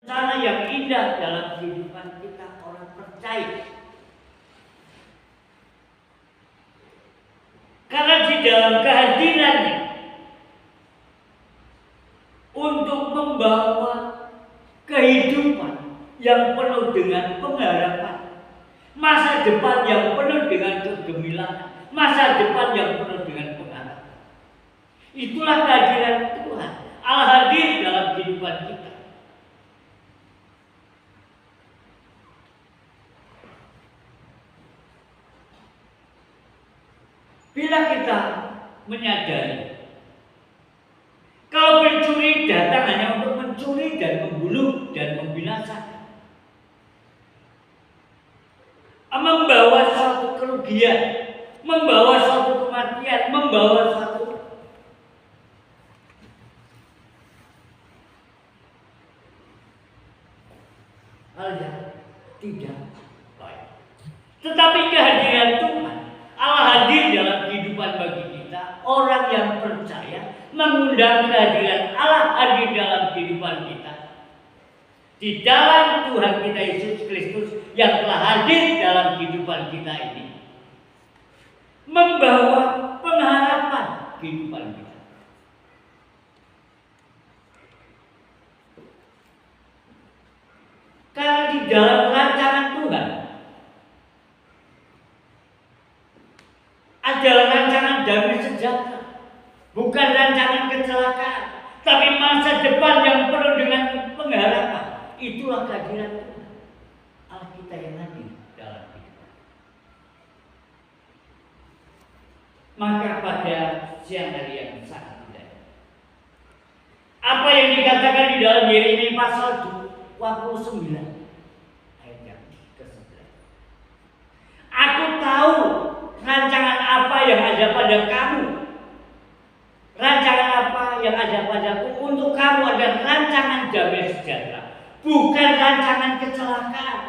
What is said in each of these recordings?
Rencana yang indah dalam kehidupan kita orang percaya. Karena di dalam kehadirannya untuk membawa kehidupan yang penuh dengan pengharapan, masa depan yang penuh dengan kegemilangan, masa depan yang penuh dengan pengharapan. Itulah kehadiran Tuhan. Allah hadir dalam kehidupan kita. Bila kita menyadari kalau pencuri datang hanya untuk mencuri dan membunuh dan membinasakan, membawa suatu kerugian, membawa suatu kematian, membawa suatu hal yang tidak baik. Tetapi kehadiran Tuhan, Allah hadir dalam kehidupan bagi kita, orang yang percaya mengundang kehadiran Allah hadir dalam kehidupan kita. Di dalam Tuhan kita Yesus Kristus yang telah hadir dalam kehidupan kita ini, membawa pengharapan kehidupan kita. Karena di dalam rancangan Tuhan adalah rancangan damai sejahtera, bukan rancangan kecelakaan, tapi masa depan yang penuh dengan pengharapan. Itulah kehadiran Tuhan, Allah kita yang hadir dalam kehidupan. Maka pada siang hari yang sangat indah, apa yang dikatakan di dalam Yeremia pasal 29 ayat yang ke-11. Aku tahu rancangan apa yang ada pada kamu. Rancangan apa yang ada padaku untuk kamu adalah rancangan damai sejahtera, bukan rancangan kecelakaan,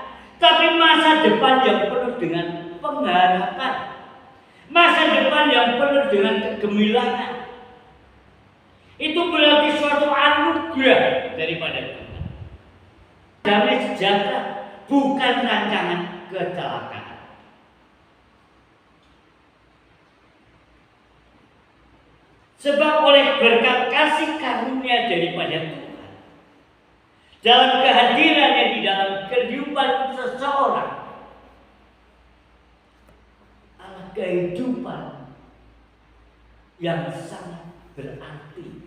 tapi masa depan yang penuh dengan pengharapan, masa depan yang penuh dengan kegemilangan. Itu berarti suatu anugerah daripada Tuhan. Damai sejahtera, bukan rancangan kecelakaan. Sebab oleh berkat kasih karunia daripada Tuhan, dalam kehadirannya di dalam kehidupan seseorang, adalah kehidupan yang sangat berarti.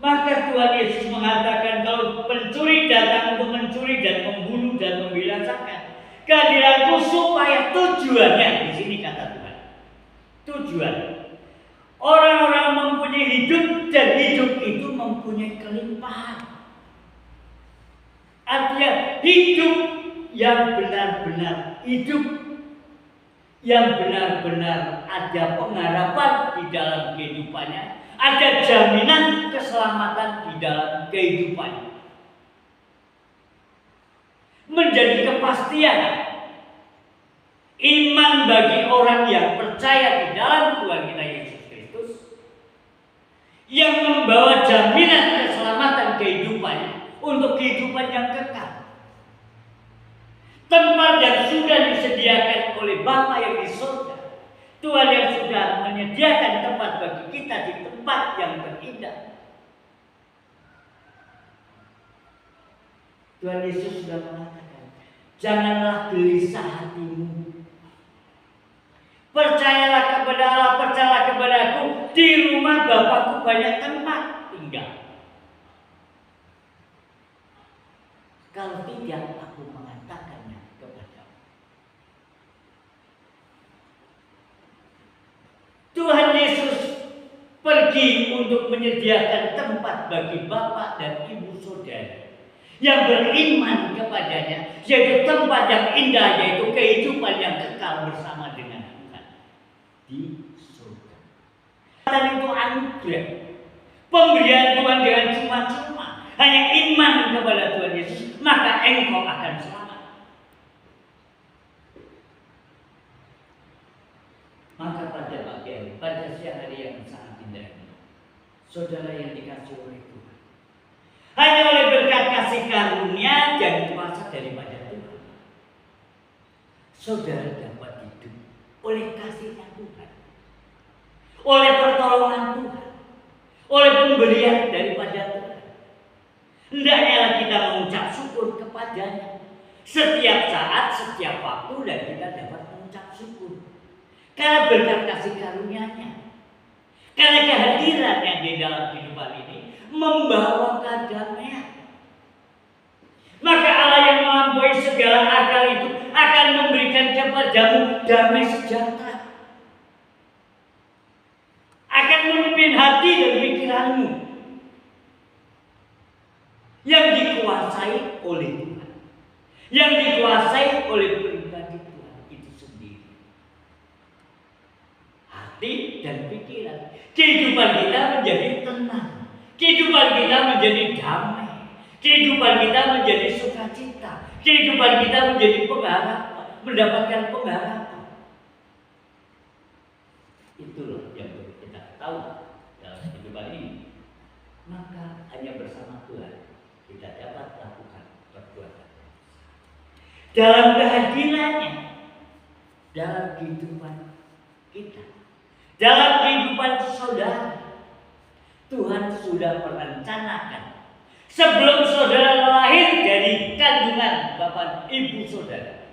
Maka Tuhan Yesus mengatakan kalau pencuri datang untuk mencuri dan membunuh dan membinasakan, kehadiranku supaya tujuannya, di sini kata Tuhan, tujuan orang-orang mempunyai hidup dan hidup itu mempunyai kelimpahan. Artinya hidup yang benar-benar hidup, yang benar-benar ada pengharapan di dalam kehidupannya, ada jaminan keselamatan di dalam kehidupannya. Menjadi kepastian iman bagi orang yang percaya di dalam Tuhan kita Yesus Kristus, yang membawa jaminan keselamatan kehidupannya untuk kehidupan yang kekal. Tempat yang sudah disediakan oleh Bapa yang di surga, Tuhan yang sudah menyediakan tempat bagi kita di tempat yang terindah. Tuhan Yesus sudah mengatakan, janganlah gelisah hatimu. Percayalah kepada Allah, percayalah kepadaku, di rumah Bapakku banyak tempat tinggal. Kalau tidak, aku mengatakannya kepadamu. Tuhan Yesus pergi untuk menyediakan tempat bagi Bapak dan Ibu saudara yang beriman kepadanya, yaitu tempat yang indah, yaitu kehidupan yang kekal bersama dengan Tuhan di surga. Dan itu anugerah, pemberian Tuhan dengan cuma-cuma. Hanya iman kepada Tuhan Yesus, maka engkau akan selamat. Maka pada pagi hari, pada siang hari yang sangat indah ini, saudara yang dikasih oleh Tuhan. Hanya oleh berkat kasih karunia dan kuasa daripada Tuhan, saudara dapat hidup oleh kasih-Nya Tuhan, oleh pertolongan Tuhan, oleh pemberian daripada Tuhan. Hendaknya kita mengucap syukur kepada-Nya setiap saat, setiap waktu, dan kita dapat mengucap syukur karena berkat kasih karunia-Nya, karena kehadiran-Nya di dalam kehidupan ini membawa kedamaian. Maka Allah yang melampaui segala akal itu akan memberikan kepadamu damai sejahtera, akan memimpin hati dan pikiranmu yang dikuasai oleh Tuhan, yang dikuasai oleh pribadi Tuhan itu sendiri. Hati dan pikiran, kehidupan kita menjadi tenang, kehidupan kita menjadi damai, kehidupan kita menjadi sukacita, kehidupan kita menjadi pengharapan, mendapatkan pengharapan. Itulah yang perlu kita tahu dalam kehidupan ini. Maka hanya bersama Tuhan kita dapat lakukan perbuatan dalam kehadiran-Nya, dalam kehidupan kita, dalam kehidupan saudara. Tuhan sudah merencanakan sebelum saudara lahir dari kandungan bapak ibu saudara,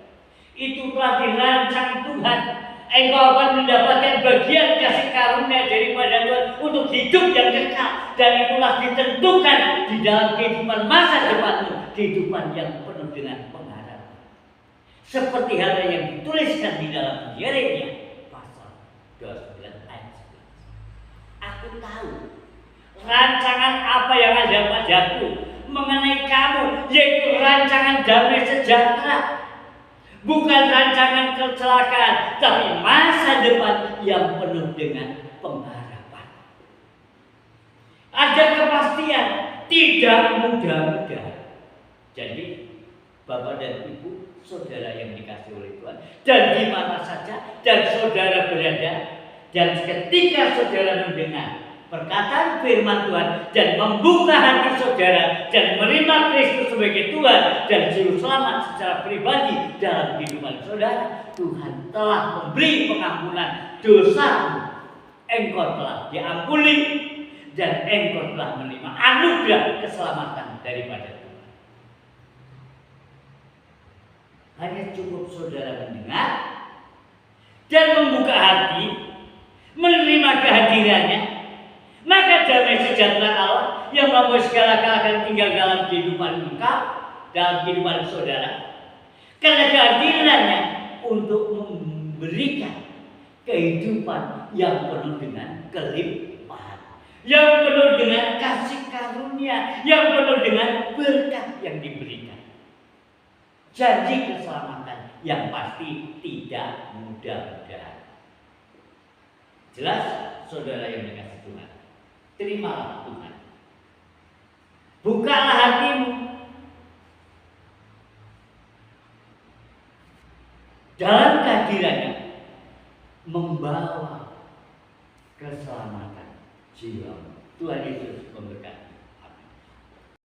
itu telah dirancang Tuhan. Engkau akan mendapatkan bagian kasih karunia daripada Tuhan untuk hidup yang kekal, dan itulah ditentukan di dalam kehidupan masa depanmu, kehidupan yang penuh dengan pengharapan. Seperti hal yang dituliskan di dalam Yeremia pasal 29 ayat 11. Aku tahu rancangan apa yang ada padaku mengenai kamu, yaitu rancangan damai sejahtera, bukan rancangan kecelakaan, tapi masa depan yang penuh dengan pengharapan. Ada kepastian, tidak mudah-mudah. Jadi Bapak dan Ibu, saudara yang dikasih oleh Tuhan, dan di mana saja dan saudara berada, dan ketika saudara mendengar perkataan firman Tuhan dan membuka hati saudara dan menerima Kristus sebagai Tuhan dan juru selamat secara pribadi dalam kehidupan saudara, Tuhan telah memberi pengampunan dosamu. Engkau telah diampuni dan engkau telah menerima anugerah keselamatan daripada Tuhan. Hanya cukup saudara mendengar dan membuka hati, menerima kehadiran-Nya, maka damai sejahtera Allah yang melampaui segala akal akan tinggal dalam kehidupan engkau, dalam kehidupan saudara. Karena kehadiran-Nya untuk memberikan kehidupan yang penuh dengan kelimpahan, yang penuh dengan kasih karunia, yang penuh dengan berkat yang diberikan. Janji keselamatan yang pasti tidak mudah-mudahan. Jelas saudara yang dikasih Tuhan, terimalah Tuhan. Bukalah hatimu. Dalam kehadiran-Nya membawa keselamatan jiwa. Tuhan Yesus memberkati.